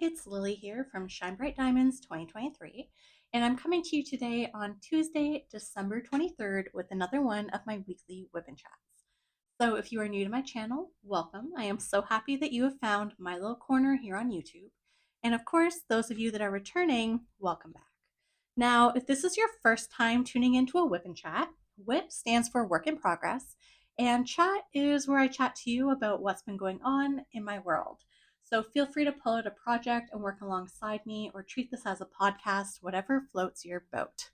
it's Lily here from Shine Bright Diamonds 2023, and I'm coming to you today on Tuesday, December 23rd with another one of my weekly WIP'n chats. So if you are new to my channel, welcome. I am so happy that you have found my little corner here on YouTube. And of course, those of you that are returning, welcome back. Now, if this is your first time tuning into a WIP'n chat, WIP stands for Work in Progress, and chat is where I chat to you about what's been going on in my world. So feel free to pull out a project and work alongside me or treat this as a podcast, whatever floats your boat.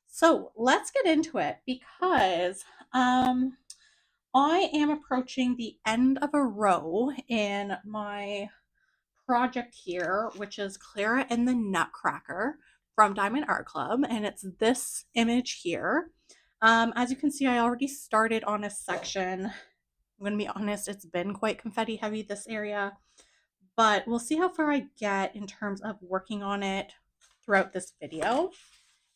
So let's get into it because I am approaching the end of a row in my project here, which is Clara and the Nutcracker from Diamond Art Club, and it's this image here. As you can see, I already started on a section. I'm going to be honest, it's been quite confetti heavy, this area, but we'll see how far I get in terms of working on it throughout this video.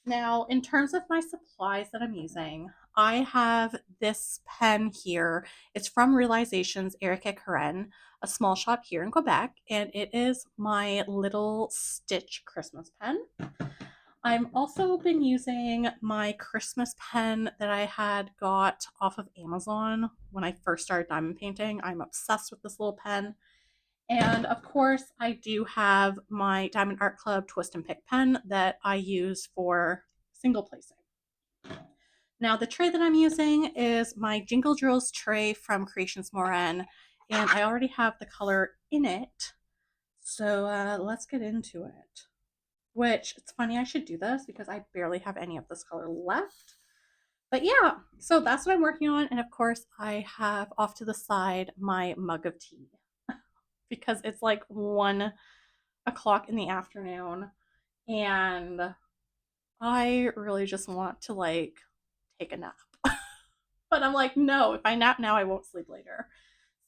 Now, in terms of my supplies that I'm using, I have this pen here. It's from Realizations Erica Karen, a small shop here in Quebec, and it is my little Stitch Christmas pen. I've also been using my Christmas pen that I had got off of Amazon when I first started diamond painting. I'm obsessed with this little pen. And of course, I do have my Diamond Art Club Twist and Pick pen that I use for single placing. Now, the tray that I'm using is my Jingle Drills tray from Creations Moran, and I already have the color in it. So let's get into it. Which, it's funny I should do this because I barely have any of this color left. But yeah, so that's what I'm working on. And of course, I have off to the side my mug of tea because it's like 1 o'clock in the afternoon and I really just want to like take a nap. But I'm like, no, if I nap now, I won't sleep later.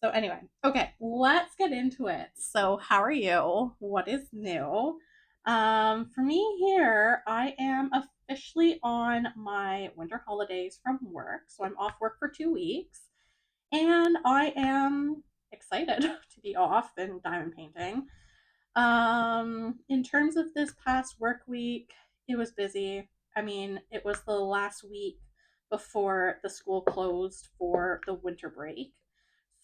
So anyway, okay, let's get into it. So how are you? What is new? For me here, I am officially on my winter holidays from work. So I'm off work for 2 weeks and I am excited to be off and diamond painting. In terms of this past work week, it was busy. I mean, it was the last week before the school closed for the winter break.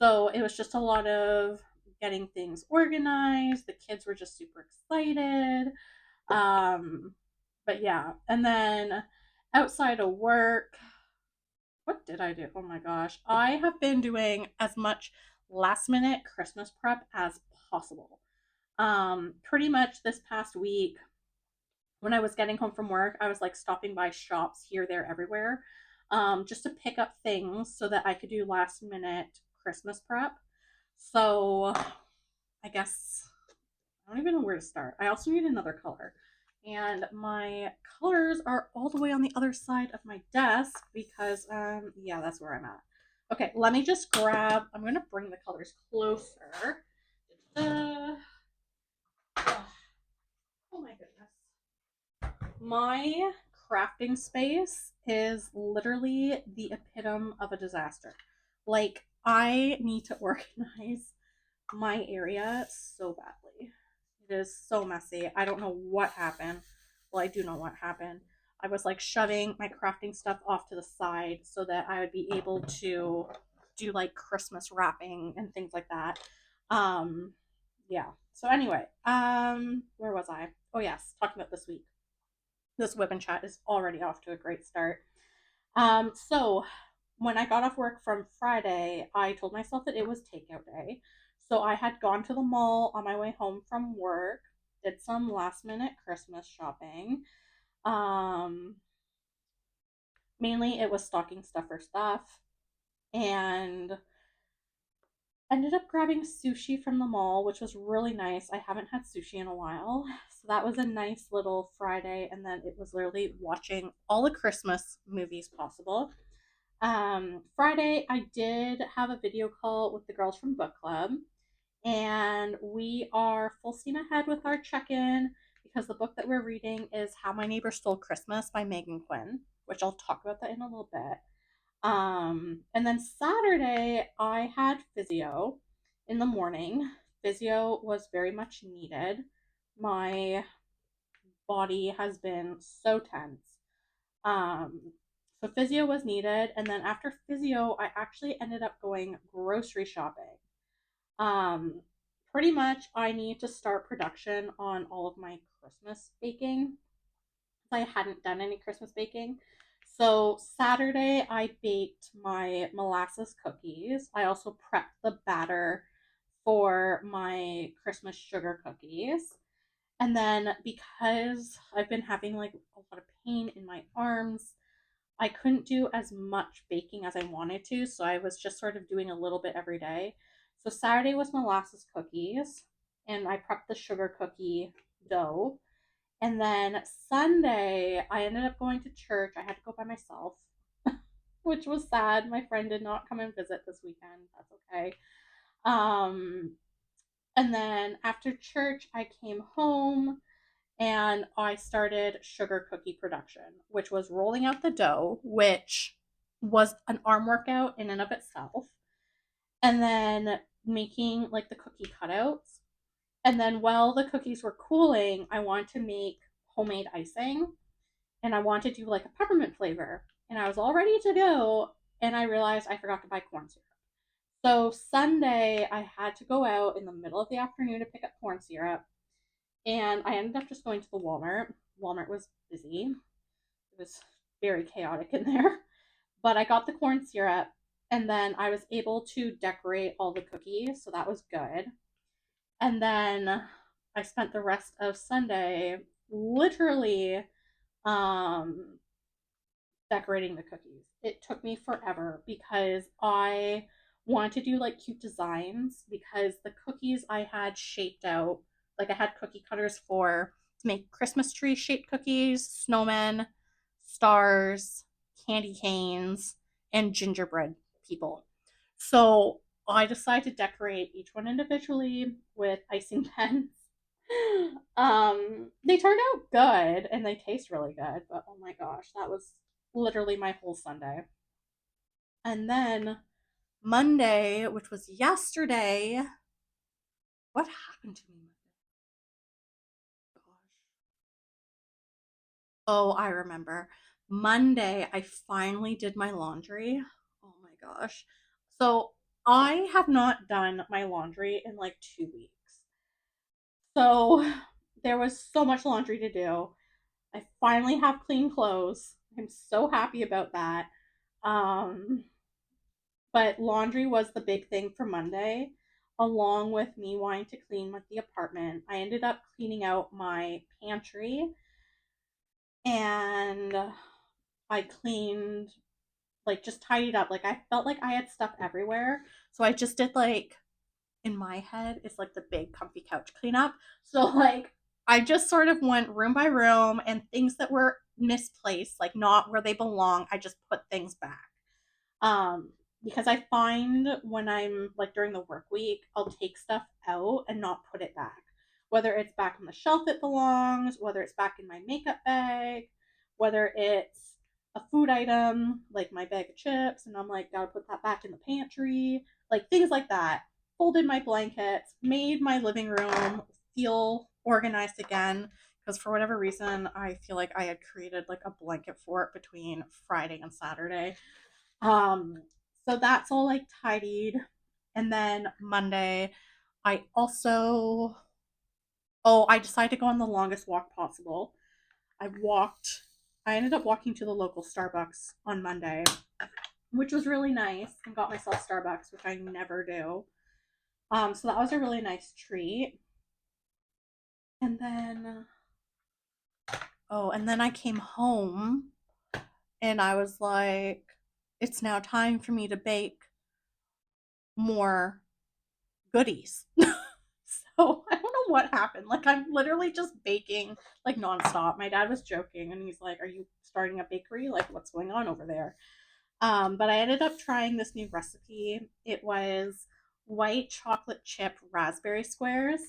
So it was just a lot of getting things organized. The kids were just super excited. Um, but yeah, and then outside of work, what did I do? Oh my gosh. I have been doing as much last minute Christmas prep as possible. Pretty much this past week, when I was getting home from work, I was like stopping by shops here, there, everywhere, just to pick up things so that I could do last minute Christmas prep. So I guess I don't even know where to start. I also need another color. And my colors are all the way on the other side of my desk because, yeah, that's where I'm at. Okay, let me just grab, I'm going to bring the colors closer. Uh, oh my goodness. My crafting space is literally the epitome of a disaster. Like, I need to organize my area so badly. It is so messy. I don't know what happened. Well, I do know what happened. I was like shoving my crafting stuff off to the side so that I would be able to do like Christmas wrapping and things like that. Um, yeah. So anyway, where was I? Oh yes, talking about this week. This WIP'n chat is already off to a great start. So when I got off work from Friday, I told myself that it was takeout day. So I had gone to the mall on my way home from work, did some last minute Christmas shopping. Um, Mainly it was stocking stuffer stuff and ended up grabbing sushi from the mall, which was really nice. I haven't had sushi in a while. So that was a nice little Friday. And then it was literally watching all the Christmas movies possible. Friday, I did have a video call with the girls from book club, and we are full steam ahead with our check in because the book that we're reading is How My Neighbor Stole Christmas by Megan Quinn, which I'll talk about that in a little bit. And then Saturday, I had physio in the morning. Physio was very much needed. My body has been so tense. Um, so physio was needed, and then after physio, I actually ended up going grocery shopping. Um, Pretty much, I need to start production on all of my Christmas baking. I hadn't done any Christmas baking. So Saturday, I baked my molasses cookies. I also prepped the batter for my Christmas sugar cookies. And then because I've been having like a lot of pain in my arms, I couldn't do as much baking as I wanted to. So I was just sort of doing a little bit every day. So Saturday was molasses cookies, and I prepped the sugar cookie dough. And then Sunday, I ended up going to church. I had to go by myself, which was sad. My friend did not come and visit this weekend. That's okay. Um, and then after church, I came home and I started sugar cookie production, which was rolling out the dough, which was an arm workout in and of itself, and then making like the cookie cutouts. And then while the cookies were cooling, I wanted to make homemade icing, and I wanted to do like a peppermint flavor. And I was all ready to go, and I realized I forgot to buy corn syrup. So Sunday, I had to go out in the middle of the afternoon to pick up corn syrup, and I ended up just going to the Walmart. Walmart was busy. It was very chaotic in there. But I got the corn syrup, and then I was able to decorate all the cookies, so that was good. And then I spent the rest of Sunday literally um decorating the cookies. It took me forever because I wanted to do like cute designs, because the cookies I had shaped out, like I had cookie cutters for to make Christmas tree shaped cookies, snowmen, stars, candy canes, and gingerbread people. So I decided to decorate each one individually with icing pens. They turned out good and they taste really good, but oh my gosh, that was literally my whole Sunday. And then Monday, which was yesterday, what happened to me? Gosh. Oh, I remember. Monday, I finally did my laundry. Oh my gosh. So I have not done my laundry in like 2 weeks. So there was so much laundry to do. I finally have clean clothes. I'm so happy about that. Um, but laundry was the big thing for Monday, along with me wanting to clean with the apartment. I ended up cleaning out my pantry, and I cleaned, like, just tidied up. Like, I felt like I had stuff everywhere. So I just did, like, in my head, it's like the big comfy couch cleanup. So, like, I just sort of went room by room, and things that were misplaced, like not where they belong, I just put things back. Um, because I find when I'm like during the work week, I'll take stuff out and not put it back. Whether it's back on the shelf it belongs, whether it's back in my makeup bag, whether it's a food item like my bag of chips, and I'm like, gotta put that back in the pantry, like things like that. Folded my blankets, made my living room feel organized again. Because for whatever reason, I feel like I had created like a blanket fort between Friday and Saturday. um, so that's all like tidied. And then Monday, I also, oh, I decided to go on the longest walk possible. I ended up walking to the local Starbucks on Monday, which was really nice, and got myself Starbucks, which I never do. So that was a really nice treat. And then, oh, and then I came home and I was like, it's now time for me to bake more goodies. So I don't know what happened. Like I'm literally just baking like nonstop. My dad was joking and he's like, "Are you starting a bakery? Like what's going on over there?" But I ended up trying this new recipe. It was white chocolate chip raspberry squares.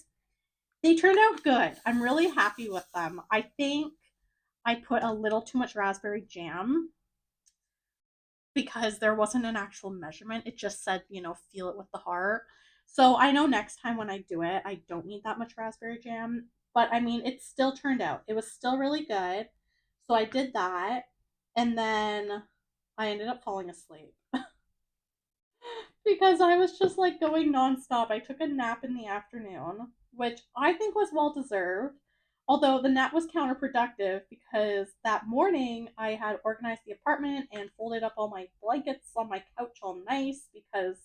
They turned out good. I'm really happy with them. I think I put a little too much raspberry jam because there wasn't an actual measurement. It just said, feel it with the heart. So I know next time when I do it, I don't need that much raspberry jam. But I mean, it still turned out. It was still really good. So I did that. And then I ended up falling asleep because I was just like going nonstop. I took a nap in the afternoon, which I think was well deserved. Although the nap was counterproductive because that morning I had organized the apartment and folded up all my blankets on my couch all nice because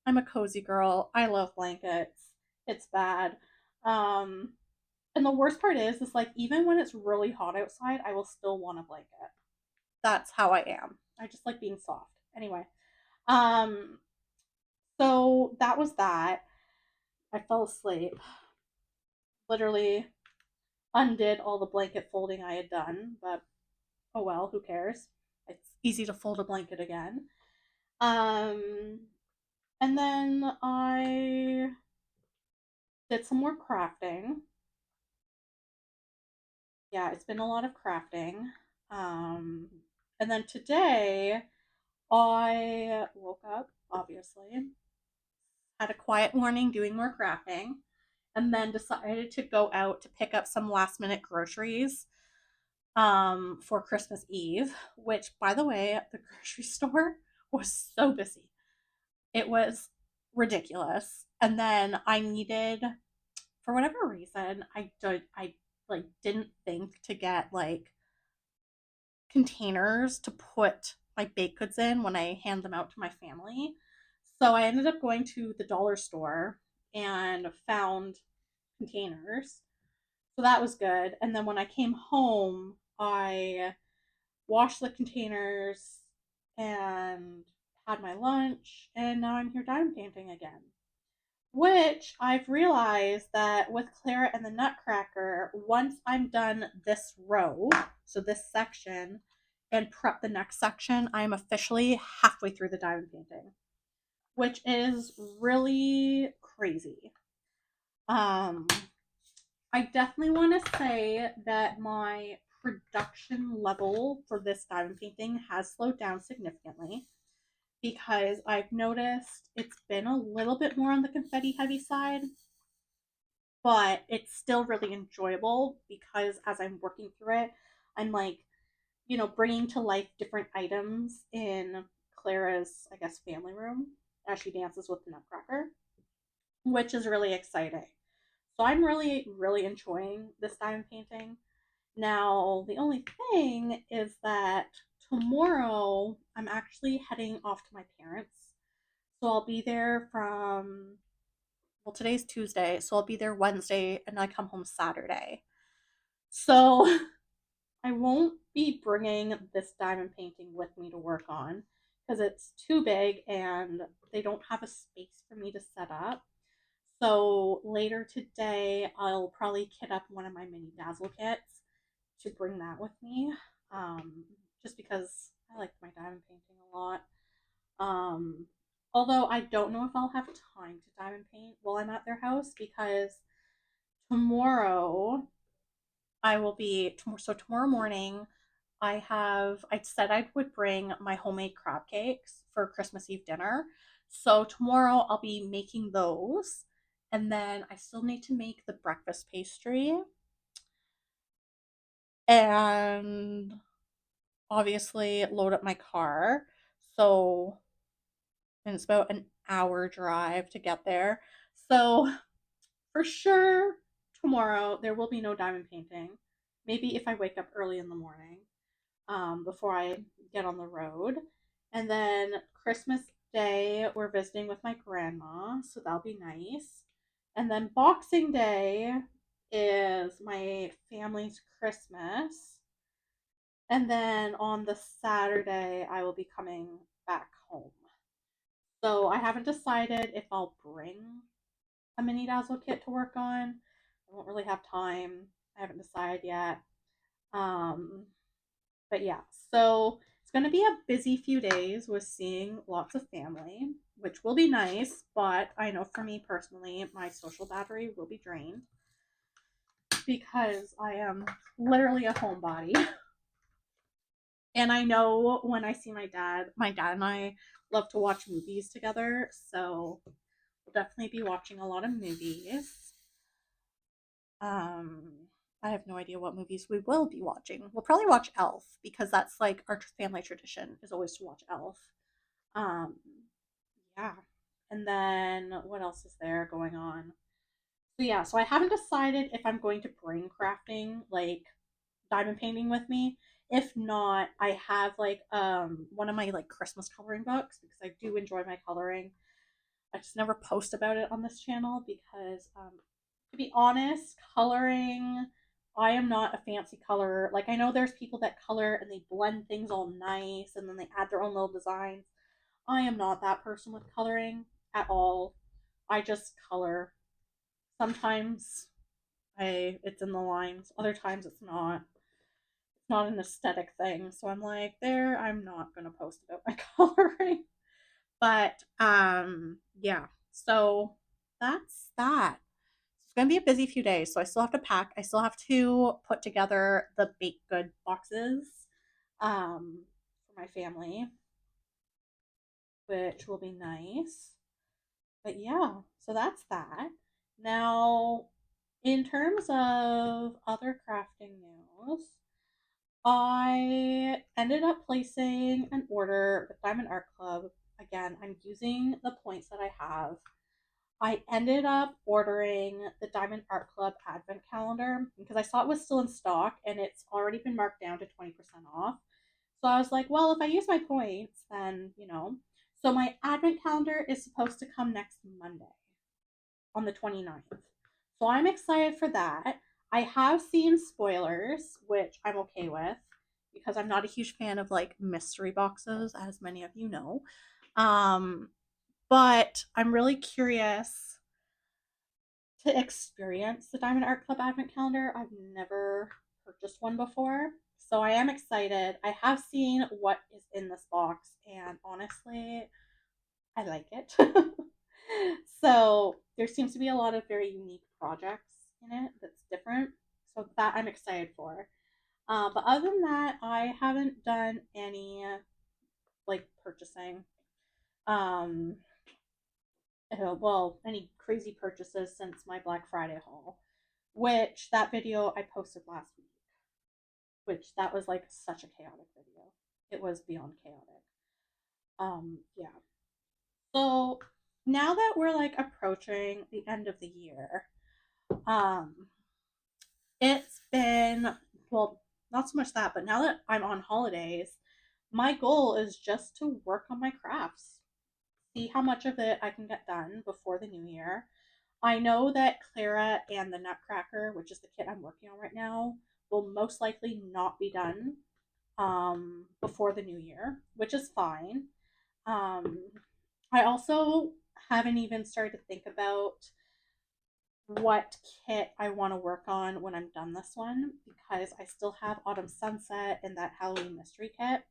I'm a cozy girl. I love blankets. It's bad. Um, and the worst part is like even when it's really hot outside, I will still want a blanket. That's how I am. I just like being soft. Anyway, um, so that was that. I fell asleep. Literally undid all the blanket folding I had done, but oh well, who cares? It's easy to fold a blanket again. Um, and then I did some more crafting. Yeah, it's been a lot of crafting. Um, and then today I woke up, obviously, had a quiet morning doing more crafting, and then decided to go out to pick up some last minute groceries for Christmas Eve, which, by the way, the grocery store was so busy. It was ridiculous. And then I needed, for whatever reason, I like didn't think to get like containers to put my baked goods in when I hand them out to my family. So I ended up going to the dollar store and found containers. So that was good. And then when I came home, I washed the containers and had my lunch. And now I'm here diamond painting again. Which I've realized that with Clara and the Nutcracker, once I'm done this row, so this section, and prep the next section, I'm officially halfway through the diamond painting, which is really crazy. Um, I definitely want to say that my production level for this diamond painting has slowed down significantly because I've noticed it's been a little bit more on the confetti heavy side, but it's still really enjoyable because as I'm working through it, I'm like, bringing to life different items in Clara's, I guess, family room as she dances with the Nutcracker, which is really exciting. So I'm really, really enjoying this diamond painting. Now, the only thing is that tomorrow I'm actually heading off to my parents. So I'll be there from, well, today's Tuesday, so I'll be there Wednesday and I come home Saturday. So I won't be bringing this diamond painting with me to work on because it's too big and they don't have a space for me to set up. So later today, I'll probably kit up one of my mini dazzle kits to bring that with me, um, just because I like my diamond painting a lot. Um, Although I don't know if I'll have time to diamond paint while I'm at their house because tomorrow I will be so tomorrow morning I said I would bring my homemade crab cakes for Christmas Eve dinner. So tomorrow I'll be making those. And then I still need to make the breakfast pastry and obviously load up my car. So, and it's about an hour drive to get there. So, for sure, tomorrow there will be no diamond painting. Maybe if I wake up early in the morning. Before I get on the road. And then Christmas Day, we're visiting with my grandma, so that'll be nice. And then Boxing Day is my family's Christmas. And then on the Saturday, I will be coming back home. So I haven't decided if I'll bring a mini dazzle kit to work on. I won't really have time. I haven't decided yet. Um, But yeah, so it's going to be a busy few days with seeing lots of family, which will be nice. But I know for me personally, my social battery will be drained because I am literally a homebody. And I know when I see my dad and I love to watch movies together. So we'll definitely be watching a lot of movies. Um, I have no idea what movies we will be watching. We'll probably watch Elf because that's like our family tradition is always to watch Elf. Um, yeah. And then what else is there going on? So yeah, so I haven't decided if I'm going to bring crafting like diamond painting with me. If not, I have like one of my like Christmas coloring books because I do enjoy my coloring. I just never post about it on this channel because to be honest, coloring I am not a fancy colorer. Like I know there's people that color and they blend things all nice and then they add their own little designs. I am not that person with coloring at all. I just color. Sometimes it's in the lines, other times it's not. It's not an aesthetic thing. So I'm like, there, I'm not gonna post about my coloring. But yeah. So that's that. It's gonna be a busy few days. So I still have to pack. I still have to put together the baked good boxes for my family, which will be nice. But yeah, so that's that. Now, in terms of other crafting news, I ended up placing an order with Diamond Art Club. Again, I'm using the points that I have. I ended up ordering the Diamond Art Club Advent Calendar because I saw it was still in stock and it's already been marked down to 20% off. So I was like, well, if I use my points, then, you know. So my Advent Calendar is supposed to come next Monday on the 29th. So I'm excited for that. I have seen spoilers, which I'm okay with because I'm not a huge fan of like mystery boxes, as many of you know. Um, but I'm really curious to experience the Diamond Art Club Advent Calendar. I've never purchased one before. So I am excited. I have seen what is in this box, and honestly, I like it. So there seems to be a lot of very unique projects in it that's different. So that I'm excited for. But other than that, I haven't done any like purchasing. Um, well, any crazy purchases since my Black Friday haul, which that video I posted last week, which that was like such a chaotic video. It was beyond chaotic. Yeah. So now that we're like approaching the end of the year, um, it's been, well, not so much that, but now that I'm on holidays, my goal is just to work on my crafts, see how much of it I can get done before the new year. I know that Clara and the Nutcracker, which is the kit I'm working on right now, will most likely not be done before the new year, which is fine. Um, I also haven't even started to think about what kit I want to work on when I'm done this one because I still have Autumn Sunset and that Halloween mystery kit.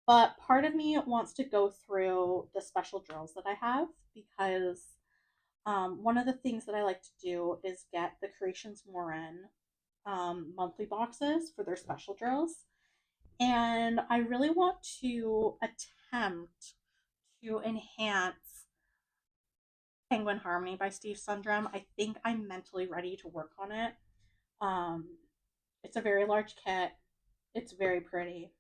But part of me wants to go through the special drills that I have because one of the things that I like to do is get the Creations Morin monthly boxes for their special drills. And I really want to attempt to enhance Penguin Harmony by Steve Sundrum. I think I'm mentally ready to work on it. Um, it's a very large kit. It's very pretty.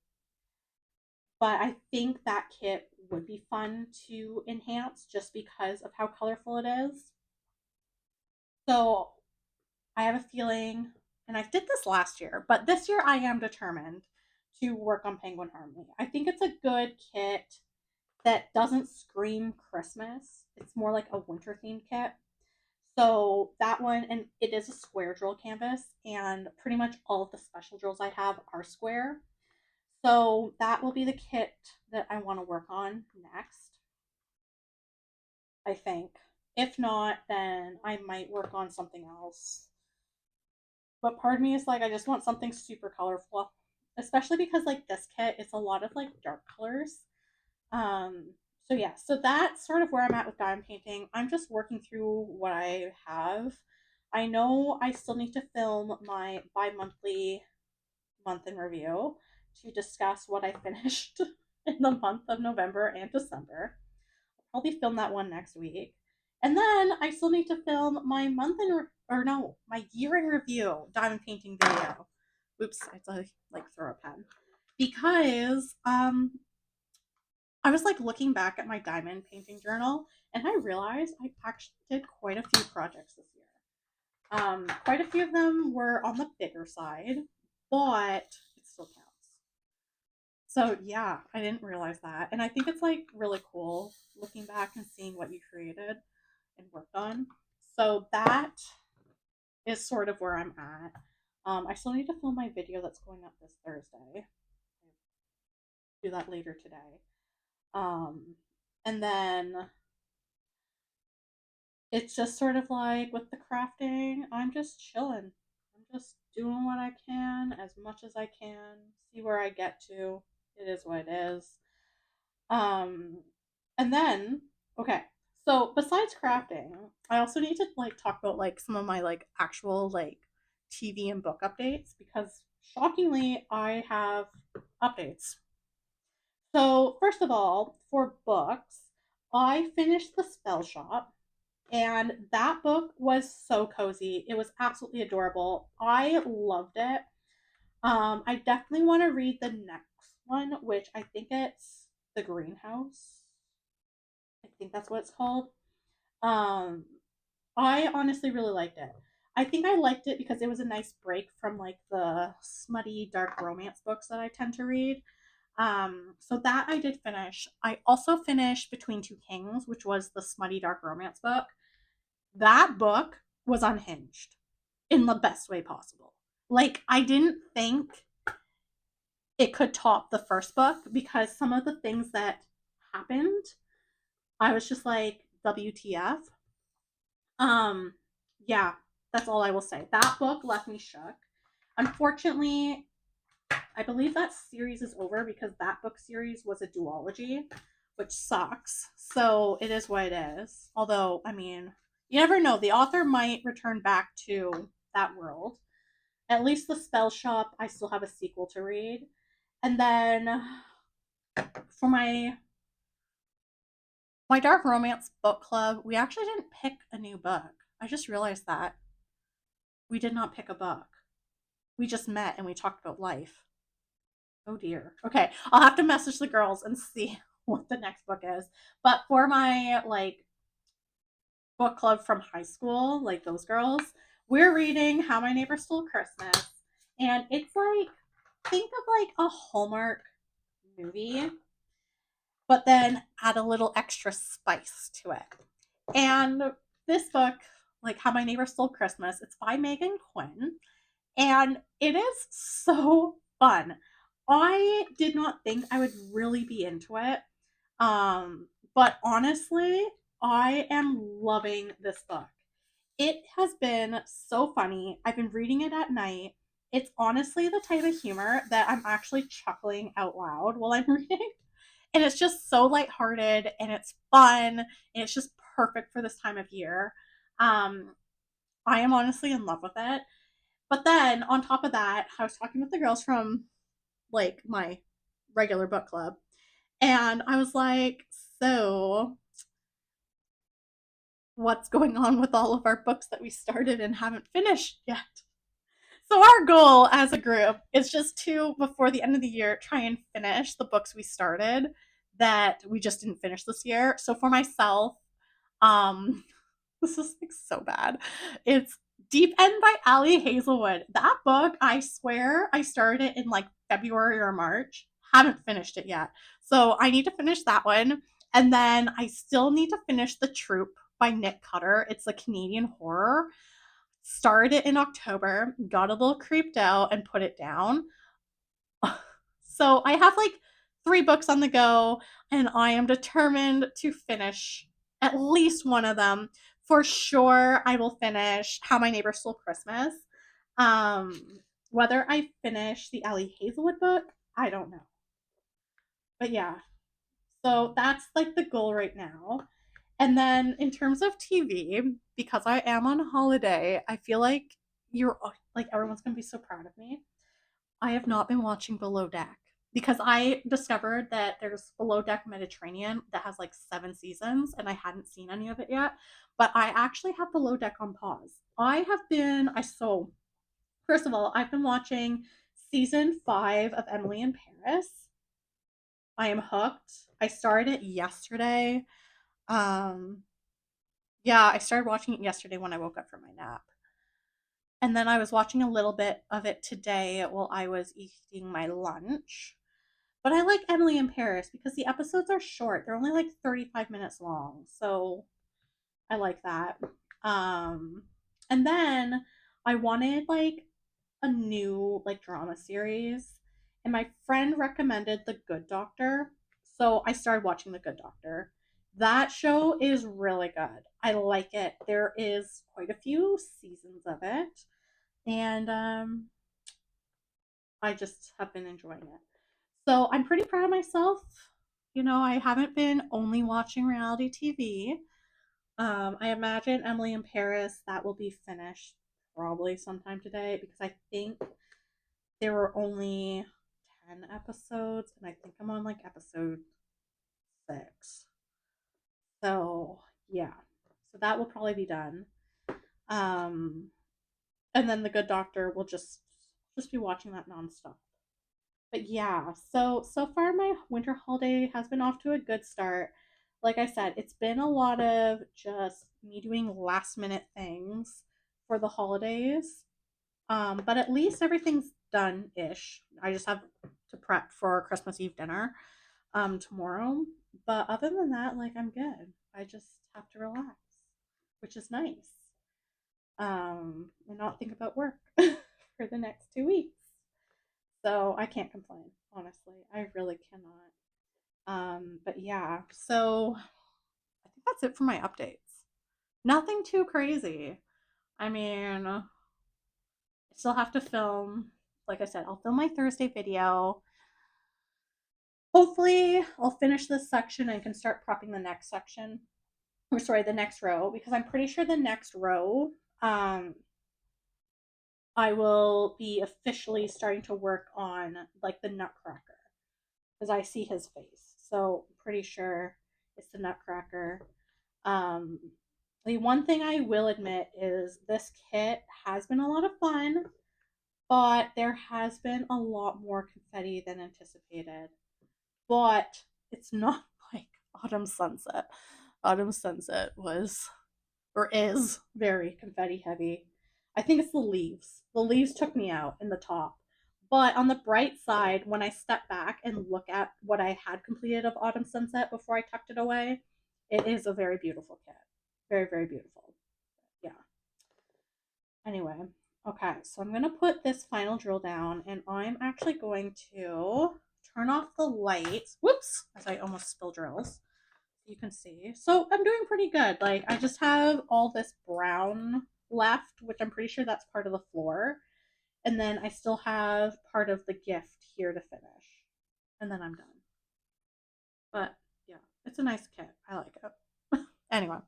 But I think that kit would be fun to enhance just because of how colorful it is. So I have a feeling, and I did this last year, but this year I am determined to work on Penguin Harmony. I think it's a good kit that doesn't scream Christmas. It's more like a winter themed kit. So that one, and it is a square drill canvas, and pretty much all of the special drills I have are square. So that will be the kit that I want to work on next, I think. If not, then I might work on something else. But part of me is like, I just want something super colorful, especially because like this kit, it's a lot of like dark colors. Um, so yeah, so that's sort of where I'm at with diamond painting. I'm just working through what I have. I know I still need to film my bi-monthly month in review to discuss what I finished in the month of November and December. I'll probably film that one next week. And then I still need to film my month in or no, my year in review diamond painting video. Oops, I had to like throw a pen. Because I was like looking back at my diamond painting journal and I realized I actually did quite a few projects this year. Quite a few of them were on the bigger side, but it still counts. So yeah, I didn't realize that. And I think it's like really cool looking back and seeing what you created and worked on. So that is sort of where I'm at. I still need to film my video that's going up this Thursday. I'll do that later today. Um, and then it's just sort of like with the crafting, I'm just chilling. I'm just doing what I can as much as I can, see where I get to. It is what it is. Um, and then, okay, so besides crafting, I also need to like talk about like some of my like actual like TV and book updates because shockingly, I have updates. So, first of all, for books, I finished The Spell Shop, and that book was so cozy. It was absolutely adorable. I loved it. I definitely want to read the next one, which I think it's The Greenhouse. I think that's what it's called. Um, I honestly really liked it. I think I liked it because it was a nice break from like the smutty dark romance books that I tend to read. So that I did finish. I also finished Between Two Kings, which was the smutty dark romance book. That book was unhinged in the best way possible. Like, I didn't think it could top the first book because some of the things that happened, I was just like, WTF. Um, yeah, that's all I will say. That book left me shook. Unfortunately, I believe that series is over because that book series was a duology, which sucks. So it is what it is. Although, I mean, you never know. The author might return back to that world. At least the Spell Shop, I still have a sequel to read. And then for my dark romance book club, we actually didn't pick a new book. I just realized that we did not pick a book. We just met and we talked about life. Oh dear. Okay, I'll have to message the girls and see what the next book is. But for my like book club from high school, like those girls, we're reading How My Neighbor Stole Christmas. And it's like think of like a Hallmark movie, but then add a little extra spice to it. And this book, like How My Neighbor Stole Christmas, it's by Megan Quinn, and it is so fun. I did not think I would really be into it. But honestly, I am loving this book. It has been so funny. I've been reading it at night. It's honestly the type of humor that I'm actually chuckling out loud while I'm reading. And it's just so lighthearted and it's fun and it's just perfect for this time of year. Um, I am honestly in love with it. But then on top of that, I was talking with the girls from like my regular book club, and I was like, so what's going on with all of our books that we started and haven't finished yet? So our goal as a group is just to, before the end of the year, try and finish the books we started that we just didn't finish this year. So for myself, um, this is like so bad. It's Deep End by Ali Hazelwood. That book, I swear, I started it in like February or March. Haven't finished it yet. So I need to finish that one. And then I still need to finish The Troop by Nick Cutter. It's a Canadian horror. Started it in October, got a little creeped out and put it down. So I have like 3 books on the go, and I am determined to finish at least one of them. For sure, I will finish How My Neighbor Stole Christmas. Whether I finish the Ali Hazelwood book, I don't know. But yeah, so that's like the goal right now. And then in terms of TV, because I am on holiday, I feel like you're like everyone's gonna be so proud of me. I have not been watching Below Deck. because I discovered that there's Below Deck Mediterranean that has like 7 seasons, and I hadn't seen any of it yet. But I actually have Below Deck on pause. First of all, I've been watching season 5 of Emily in Paris. I am hooked. I started it yesterday. Um, yeah, I started watching it yesterday when I woke up from my nap. And then I was watching a little bit of it today while I was eating my lunch. But I like Emily in Paris because the episodes are short. They're only like 35 minutes long. So I like that. Um and then I wanted like a new like drama series, and my friend recommended The Good Doctor. So I started watching The Good Doctor. That show is really good. I like it. There is quite a few seasons of it, and I just have been enjoying it. So I'm pretty proud of myself. You know, I haven't been only watching reality TV. I imagine Emily in Paris that will be finished probably sometime today because I think there were only 10 episodes, and I think I'm on like episode 6. So, yeah. So that will probably be done. Um, and then The Good Doctor will just be watching that nonstop. But yeah, so far my winter holiday has been off to a good start. Like I said, it's been a lot of just me doing last minute things for the holidays. But at least everything's done ish. I just have to prep for Christmas Eve dinner tomorrow. But other than that, like I'm good. I just have to relax, which is nice. And not think about work for the next 2 weeks. So I can't complain, honestly. I really cannot. But yeah, so I think that's it for my updates. Nothing too crazy. I mean, I still have to film. Like I said, I'll film my Thursday video. Hopefully, I'll finish this section and can start prepping the next section. Or sorry, the next row, because I'm pretty sure the next row, um, I will be officially starting to work on like the Nutcracker because I see his face. So I'm pretty sure it's the Nutcracker. Um, the one thing I will admit is this kit has been a lot of fun, but there has been a lot more confetti than anticipated. But it's not like Autumn Sunset. Autumn Sunset was or is very confetti heavy. I think it's the leaves. The leaves took me out in the top. But on the bright side, when I step back and look at what I had completed of Autumn Sunset before I tucked it away, it is a very beautiful kit. Very, very beautiful. Yeah. Anyway, okay, so I'm going to put this final drill down, and I'm actually going to turn off the lights. Whoops, as I almost spill drills. You can see. So I'm doing pretty good. Like, I just have all this brown left, which I'm pretty sure that's part of the floor. And then I still have part of the gift here to finish. And then I'm done. But yeah, it's a nice kit. I like it. Anyway,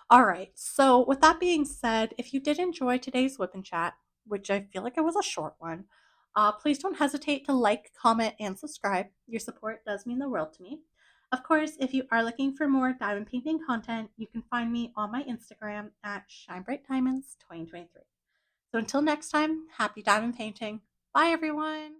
all right. So, with that being said, if you did enjoy today's WIP'n Chat, which I feel like it was a short one, please don't hesitate to like, comment, and subscribe. Your support does mean the world to me. Of course, if you are looking for more diamond painting content, you can find me on my Instagram at ShineBrightDiamonds2023. So until next time, happy diamond painting. Bye, everyone.